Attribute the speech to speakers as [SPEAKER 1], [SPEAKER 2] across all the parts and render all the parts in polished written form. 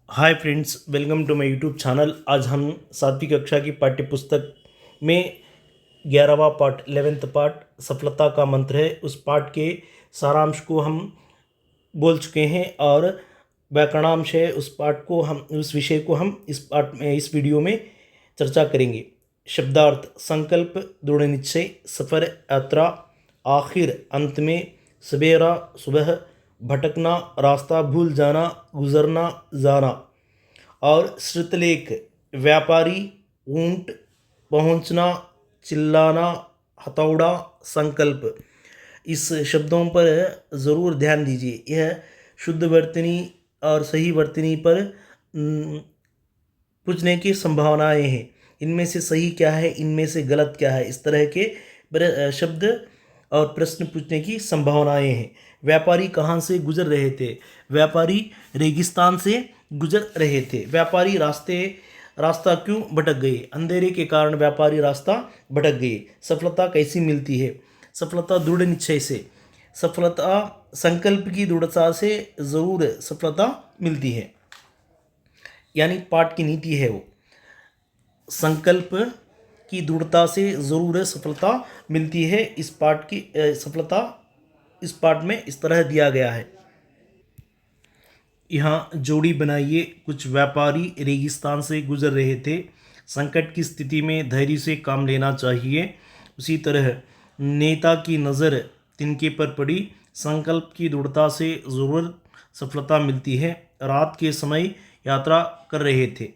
[SPEAKER 1] Hi friends, welcome to my YouTube channel. आज हम 7वीं कक्षा की पाठ्य पुस्तक में 11वां पाठ 11th पाठ सफलता का मंत्र है। उस पाठ के सारांश को हम बोल चुके हैं और व्याकरणांश है उस पाठ को हम उस विषय को हम इस पाठ में इस वीडियो में चर्चा करेंगे। शब्दार्थ: संकल्प, दृढ़ निश्चय, सफर, यात्रा, आखिर, अंत में, सवेरा, सुबह, भटकना, रास्ता भूल जाना, गुजरना, जाना। और श्रुतलेख: व्यापारी, ऊंट, पहुंचना, चिल्लाना, हथौड़ा, संकल्प। इस शब्दों पर ज़रूर ध्यान दीजिए। यह शुद्ध वर्तनी और सही वर्तनी पर पूछने की संभावनाएं हैं। इनमें से सही क्या है, इनमें से गलत क्या है, इस तरह के शब्द और प्रश्न पूछने की संभावनाएं हैं। व्यापारी कहाँ से गुजर रहे थे? व्यापारी रेगिस्तान से गुजर रहे थे। व्यापारी रास्ता क्यों भटक गए? अंधेरे के कारण व्यापारी रास्ता भटक गए। सफलता कैसी मिलती है? सफलता दृढ़ निश्चय से। सफलता संकल्प की दृढ़ता से ज़रूर सफलता मिलती है। यानी पाठ की नीति है वो, संकल्प की दृढ़ता से ज़रूर सफलता मिलती है। इस पाठ की सफलता इस पाठ में इस तरह दिया गया है। यहाँ जोड़ी बनाइए। कुछ व्यापारी रेगिस्तान से गुजर रहे थे। संकट की स्थिति में धैर्य से काम लेना चाहिए। उसी तरह नेता की नज़र तिनके पर पड़ी। संकल्प की दृढ़ता से ज़रूर सफलता मिलती है। रात के समय यात्रा कर रहे थे।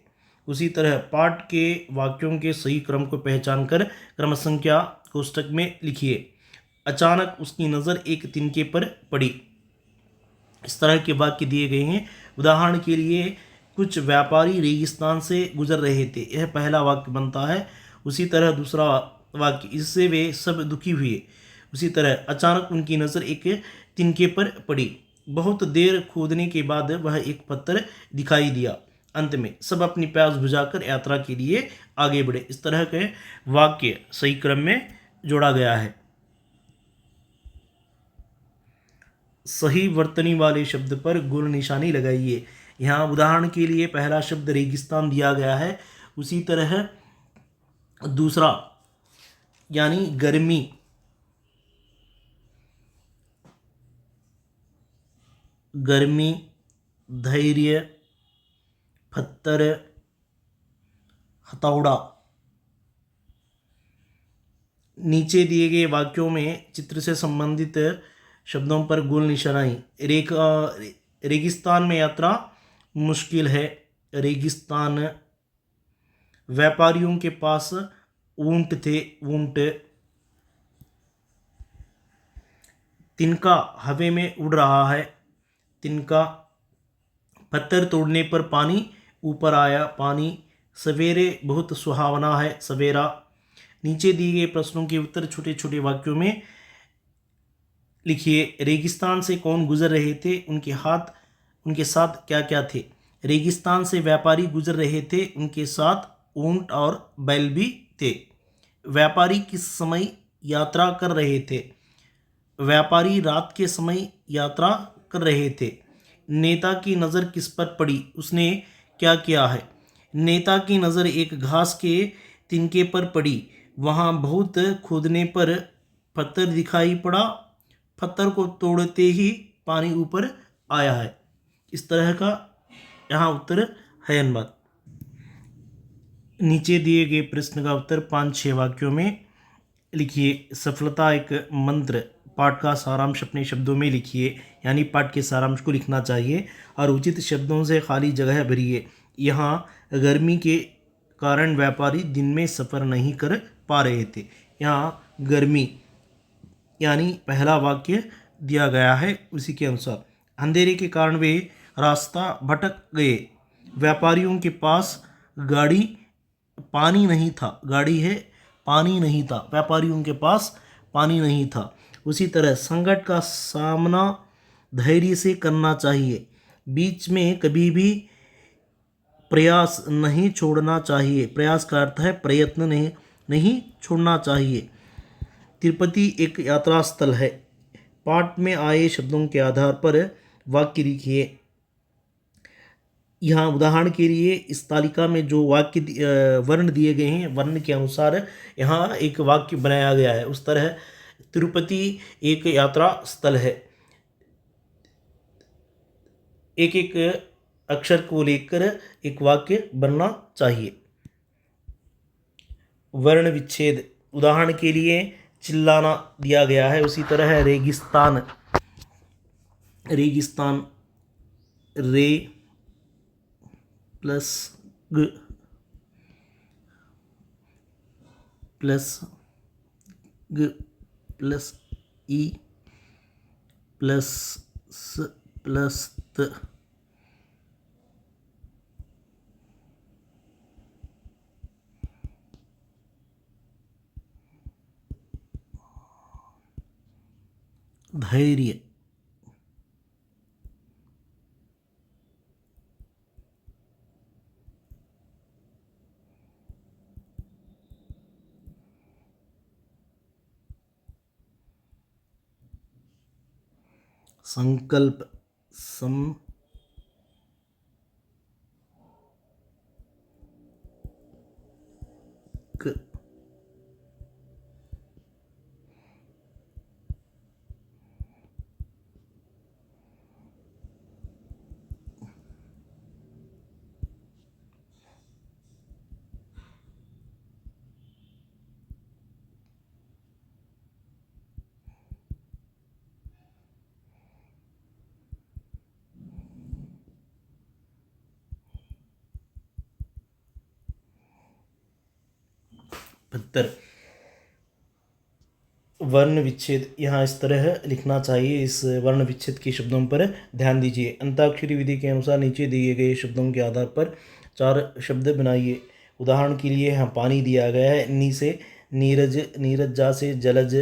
[SPEAKER 1] उसी तरह पाठ के वाक्यों के सही क्रम को पहचान कर क्रम संख्या कोष्टक में लिखिए। अचानक उसकी नज़र एक तिनके पर पड़ी। इस तरह के वाक्य दिए गए हैं। उदाहरण के लिए, कुछ व्यापारी रेगिस्तान से गुजर रहे थे, यह पहला वाक्य बनता है। उसी तरह दूसरा वाक्य, इससे वे सब दुखी हुए। उसी तरह अचानक उनकी नज़र एक तिनके पर पड़ी। बहुत देर खोदने के बाद वह एक पत्थर दिखाई दिया। अंत में सब अपनी प्यास बुझाकर यात्रा के लिए आगे बढ़े। इस तरह के वाक्य सही क्रम में जोड़ा गया है। सही वर्तनी वाले शब्द पर गोल निशानी लगाइए। यहाँ उदाहरण के लिए पहला शब्द रेगिस्तान दिया गया है। उसी तरह दूसरा यानी गर्मी, गर्मी, धैर्य, पत्थर, हथौड़ा। नीचे दिए गए वाक्यों में चित्र से संबंधित शब्दों पर गोल निशानी। रेगिस्तान में यात्रा मुश्किल है। रेगिस्तान। व्यापारियों के पास ऊंट थे। ऊंट। तिनका हवा में उड़ रहा है। तिनका। पत्थर तोड़ने पर पानी ऊपर आया। पानी। सवेरे बहुत सुहावना है। सवेरा। नीचे दिए गए प्रश्नों के उत्तर छोटे छोटे वाक्यों में लिखिए। रेगिस्तान से कौन गुजर रहे थे? उनके साथ क्या क्या थे? रेगिस्तान से व्यापारी गुजर रहे थे, उनके साथ ऊंट और बैल भी थे। व्यापारी किस समय यात्रा कर रहे थे? व्यापारी रात के समय यात्रा कर रहे थे। नेता की नज़र किस पर पड़ी? उसने क्या किया है? नेता की नज़र एक घास के तिनके पर पड़ी। वहाँ बहुत खोदने पर पत्थर दिखाई पड़ा। पत्थर को तोड़ते ही पानी ऊपर आया है। इस तरह का यहाँ उत्तर है। अनबाद नीचे दिए गए प्रश्न का उत्तर 5-6 वाक्यों में लिखिए। सफलता एक मंत्र। पाठ का सारांश अपने शब्दों में लिखिए। यानी पाठ के सारांश को लिखना चाहिए और उचित शब्दों से खाली जगह भरिए। यहाँ गर्मी के कारण व्यापारी दिन में सफ़र नहीं कर पा रहे थे। यहाँ गर्मी यानी पहला वाक्य दिया गया है उसी के अनुसार। अंधेरे के कारण वे रास्ता भटक गए। व्यापारियों के पास गाड़ी पानी नहीं था। गाड़ी है, पानी नहीं था। व्यापारियों के पास पानी नहीं था। उसी तरह संकट का सामना धैर्य से करना चाहिए। बीच में कभी भी प्रयास नहीं छोड़ना चाहिए। प्रयास का अर्थ है प्रयत्न नहीं छोड़ना चाहिए। तिरुपति एक यात्रा स्थल है। पाठ में आए शब्दों के आधार पर वाक्य लिखिए। यहाँ उदाहरण के लिए इस तालिका में जो वाक्य वर्ण दिए गए हैं, वर्ण के अनुसार यहाँ एक वाक्य बनाया गया है। उस तरह तिरुपति एक यात्रा स्थल है। एक एक अक्षर को लेकर एक वाक्य बनना चाहिए। वर्ण विच्छेद, उदाहरण के लिए चिल्लाना दिया गया है। उसी तरह रेगिस्तान, रेगिस्तान रे प्लस ग प्लस ग प्लस ई प्लस स प्लस त। धैर्य, संकल्प, पत्थर। वर्ण विच्छेद यहाँ इस तरह लिखना चाहिए। इस वर्ण विच्छेद के शब्दों पर ध्यान दीजिए। अंताक्षरी विधि के अनुसार नीचे दिए गए शब्दों के आधार पर 4 शब्द बनाइए। उदाहरण के लिए यहाँ पानी दिया गया है, नी से नीरज, नीरज जा से जलज,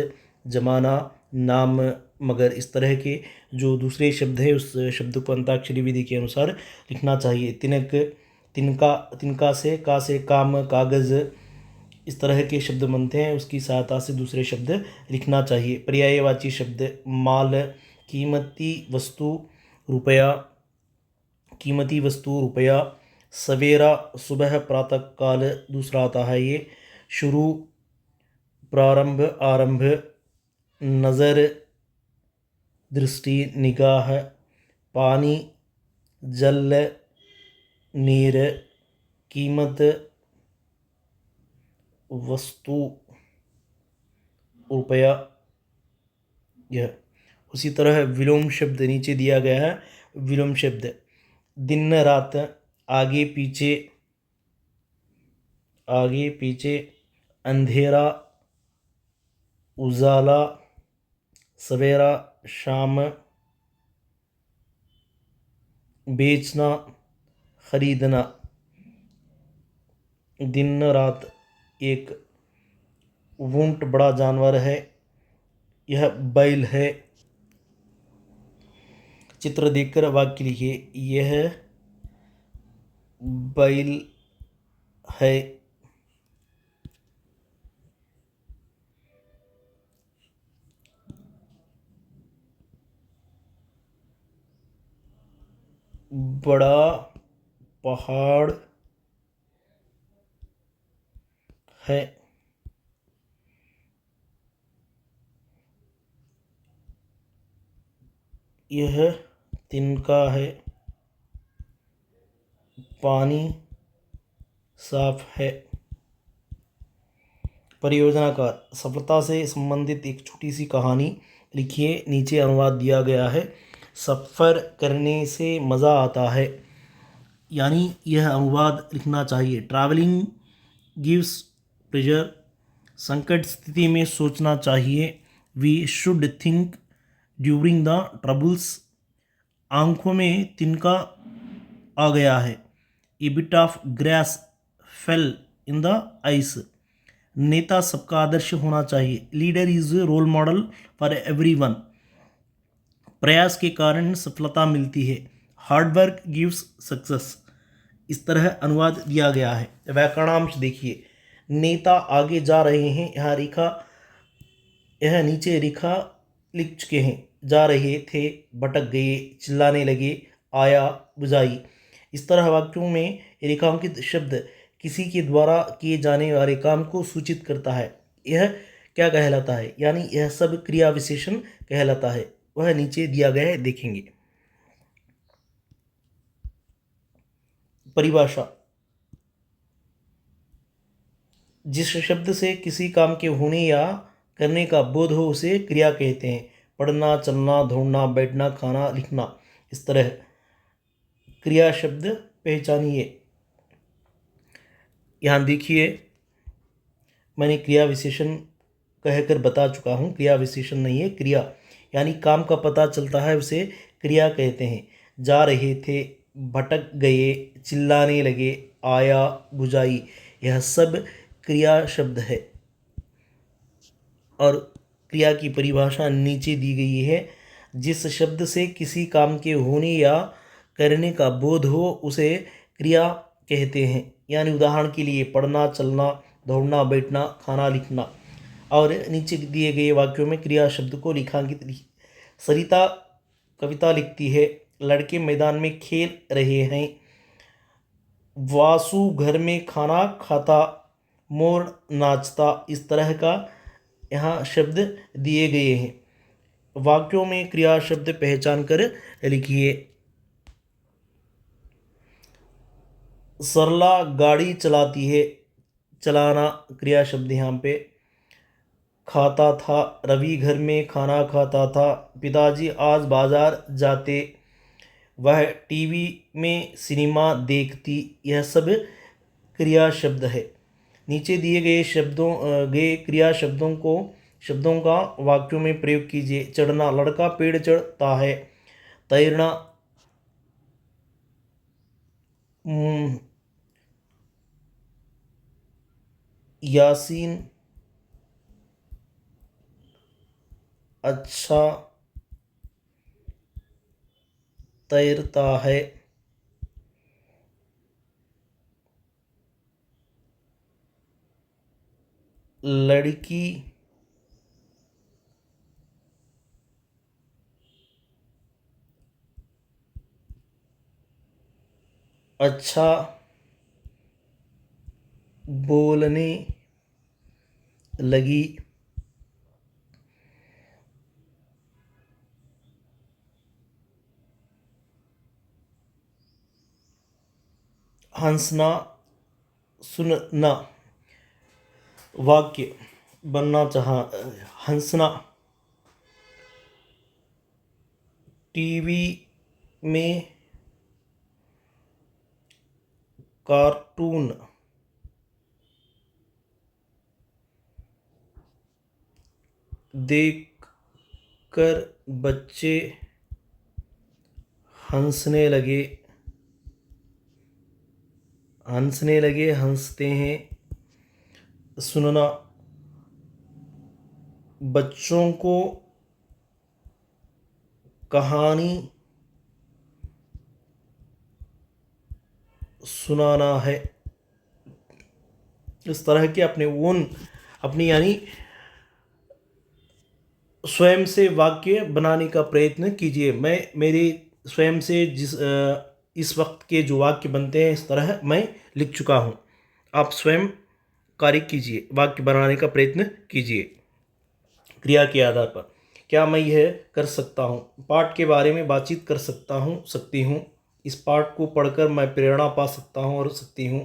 [SPEAKER 1] जमाना, नाम, मगर। इस तरह के जो दूसरे शब्द है उस शब्द को अंताक्षरी विधि के अनुसार लिखना चाहिए। तिनक, तिनका, तिनका से, का से काम, कागज़। इस तरह के शब्द बनते हैं, उसकी सहायता से दूसरे शब्द लिखना चाहिए। पर्यायवाची शब्द, माल, कीमती वस्तु, रुपया, कीमती वस्तु, रुपया। सवेरा, सुबह, प्रातः काल दूसरा आता है ये। शुरू, प्रारंभ, आरंभ। नज़र, दृष्टि, निगाह। पानी, जल, नीर। कीमत, वस्तु, रुपया, यह। उसी तरह विलोम शब्द नीचे दिया गया है। विलोम शब्द, दिन रात, आगे पीछे, आगे पीछे। अंधेरा, उजाला, सवेरा, शाम। बेचना, खरीदना। दिन रात एक ऊंट बड़ा जानवर है, यह बैल है। चित्र देखकर वाक्य लिखिए। यह बैल है। बड़ा पहाड़ है। यह तिनका है। पानी साफ है। परियोजना का सफलता से संबंधित एक छोटी सी कहानी लिखिए। नीचे अनुवाद दिया गया है। सफ़र करने से मज़ा आता है, यानी यह अनुवाद लिखना चाहिए। Travelling gives pleasure. संकट स्थिति में सोचना चाहिए। We should think during the troubles. आंखों में तिनका आ गया है। A bit of grass fell in the eyes. नेता सबका आदर्श होना चाहिए। Leader is role model for everyone. प्रयास के कारण सफलता मिलती है। Hard work gives success. इस तरह अनुवाद दिया गया है। व्याकरणांश देखिए। नेता आगे जा रहे हैं, यहाँ रेखा, यह नीचे रेखा लिख चुके हैं। जा रहे थे, भटक गए, चिल्लाने लगे, आया, बुझाई। इस तरह वाक्यों में रेखांकित शब्द किसी के द्वारा किए जाने वाले काम को सूचित करता है। यह क्या कहलाता है, यानी यह सब क्रिया विशेषण कहलाता है। वह नीचे दिया गया है, देखेंगे। परिभाषा। जिस शब्द से किसी काम के होने या करने का बोध हो उसे क्रिया कहते हैं। पढ़ना, चलना, दौड़ना, बैठना, खाना, लिखना। इस तरह क्रिया शब्द पहचानिए। यहाँ देखिए, मैंने क्रिया विशेषण कहकर बता चुका हूँ। क्रिया विशेषण नहीं है, क्रिया यानी काम का पता चलता है उसे क्रिया कहते हैं। जा रहे थे, भटक गए, चिल्लाने लगे, आया, बुझाई, यह सब क्रिया शब्द है। और क्रिया की परिभाषा नीचे दी गई है। जिस शब्द से किसी काम के होने या करने का बोध हो उसे क्रिया कहते हैं। यानी उदाहरण के लिए पढ़ना, चलना, दौड़ना, बैठना, खाना, लिखना। और नीचे दिए गए वाक्यों में क्रिया शब्द को रेखांकित। सरिता कविता लिखती है, लड़के मैदान में खेल रहे हैं, वासु घर में खाना खाता, मोर नाचता। इस तरह का यहाँ शब्द दिए गए हैं। वाक्यों में क्रिया शब्द पहचान कर लिखिए। सरला गाड़ी चलाती है, चलाना क्रिया शब्द यहाँ पे। खाता था, रवि घर में खाना खाता था, पिताजी आज बाजार जाते, वह टीवी में सिनेमा देखती। यह सब क्रिया शब्द है। नीचे दिए गए क्रिया शब्दों का वाक्यों में प्रयोग कीजिए। चढ़ना, लड़का पेड़ चढ़ता है। तैरना, यासीन अच्छा तैरता है। लड़की अच्छा बोलने लगी। हंसना, सुनना। वाक्य बनना चाहा, हंसना, टीवी में कार्टून देखकर बच्चे हंसने लगे, हंसते हैं। सुनना, बच्चों को कहानी सुनाना है। इस तरह के अपनी यानी स्वयं से वाक्य बनाने का प्रयत्न कीजिए। मैं मेरे स्वयं से इस वक्त के जो वाक्य बनते हैं इस तरह मैं लिख चुका हूँ। आप स्वयं कार्य कीजिए, वाक्य बनाने का प्रयत्न कीजिए। क्रिया के आधार पर क्या मैं यह कर सकता हूँ, पाठ के बारे में बातचीत कर सकती हूँ। इस पाठ को पढ़कर मैं प्रेरणा पा सकता हूँ और सकती हूँ।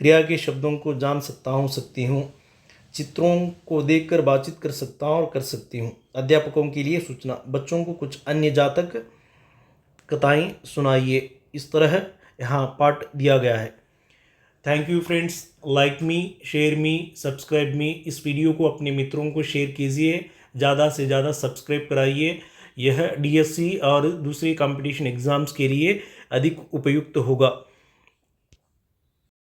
[SPEAKER 1] क्रिया के शब्दों को जान सकता हूँ, सकती हूँ। चित्रों को देखकर बातचीत कर सकता हूँ और कर सकती हूँ। अध्यापकों के लिए सूचना, बच्चों को कुछ अन्य जातक कथाएं सुनाइए। इस तरह यहाँ पाठ दिया गया है। Thank you friends, like me, share me, subscribe मी। इस वीडियो को अपने मित्रों को शेयर कीजिए, ज़्यादा से ज़्यादा सब्सक्राइब कराइए। यह DSC और दूसरे कंपटीशन एग्ज़ाम्स के लिए अधिक उपयुक्त होगा।